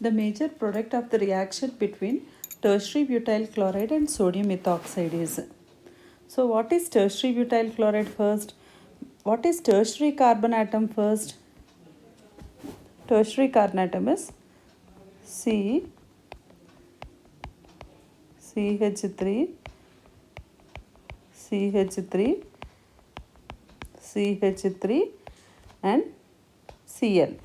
The major product of the reaction between tertiary butyl chloride and sodium ethoxide is. So what is tertiary butyl chloride first? What is tertiary carbon atom first? Tertiary carbon atom is C, CH3, CH3, CH3 and Cl.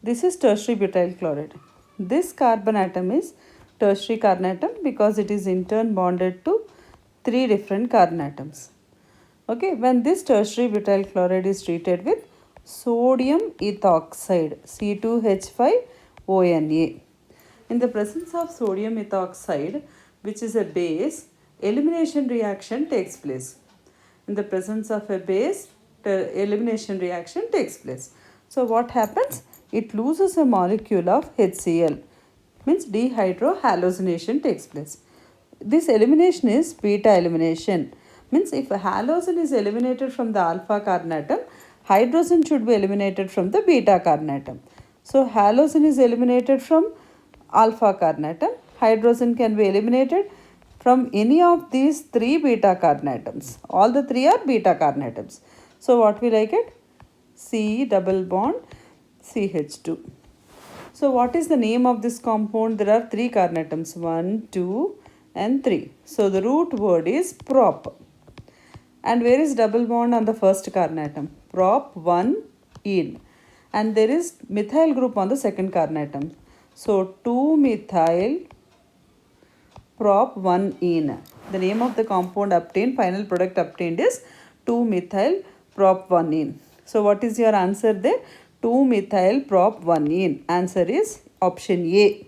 This is tertiary butyl chloride. This carbon atom is tertiary carbon atom because it is in turn bonded to 3 different carbon atoms. Okay, when this tertiary butyl chloride is treated with sodium ethoxide C2H5ONa. In the presence of sodium ethoxide, which is a base, elimination reaction takes place. In the presence of a base, the elimination reaction takes place. So what happens? It loses a molecule of HCl, means dehydrohallucination takes place. This elimination is beta elimination, means if a hallogen is eliminated from the alpha carbon atom, hydrogen should be eliminated from the beta carbon atom. So halogen is eliminated from alpha carbon atom, hydrogen can be eliminated from any of these 3 beta carbon atoms. All the 3 are beta carbon atoms. So what will I get? C double bond CH2. So what is the name of this compound? There are 3 carbon atoms, 1, 2 and 3. So the root word is prop. And where is double bond on the first carbon atom? Prop 1 ene. And there is methyl group on the second carbon atom. So 2-methyl prop 1 ene. The name of the compound obtained, final product obtained is 2-methyl prop 1 ene. So what is your answer there? 2-methyl prop 1 ene. Answer is option A.